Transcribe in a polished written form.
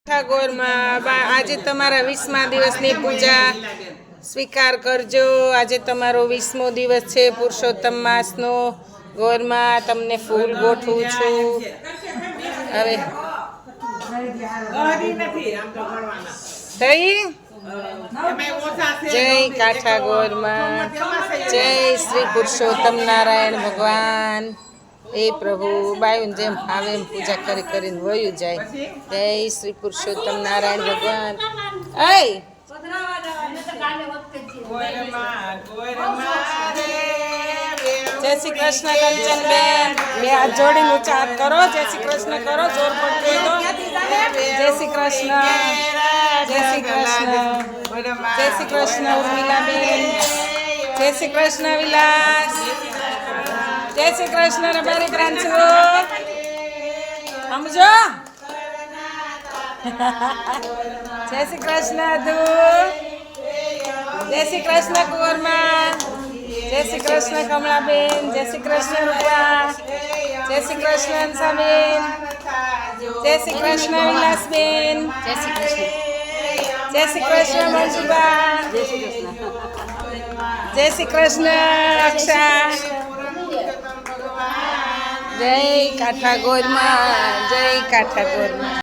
ઠાકોરમાં આજે તમારા 20મા દિવસની પૂજા સ્વીકાર કરજો। આજે તમારો 20મો દિવસ છે પુરુષોત્તમ માસનો। ગોરમાં તમને ફૂલ ગોઠવું છું। હવે થઈ જય કાઠા ગોરમાં, જય શ્રી પુરુષોત્તમ નારાયણ ભગવાન। એ પ્રભુ બાયુને જેમ આવે એમ પૂજા કરી કરીને વયું જાય। જય શ્રી પુરુષોત્તમ નારાયણ ભગવાન। જય શ્રી કૃષ્ણ કંચનબેન, બે હાથ જોડીને ઊંચા હાથ કરો। જય શ્રી કૃષ્ણ કરો, જોર પડતો તો। જય શ્રી કૃષ્ણ, જય શ્રી કૃષ્ણ, જય શ્રી કૃષ્ણ ઉર્મિલાબેન, જય શ્રી કૃષ્ણ વિલાસ, જય શ્રી કૃષ્ણ રબારી પ્રાંશુ, સમજો। જય શ્રી કૃષ્ણ અધુ, જય શ્રી કૃષ્ણ કુંવરમા, જય શ્રી કૃષ્ણ કમળાબેન, જય શ્રી કૃષ્ણ રૂપા, જય શ્રી કૃષ્ણ અંશાબેન, જય શ્રી કૃષ્ણ વિલાસબેન, જય શ્રી કૃષ્ણ, જય શ્રી કૃષ્ણ મંજુબા, જય શ્રી કૃષ્ણ અક્ષા। જય કાઠા ગોરમાં, જય કાઠા ગોરમાં।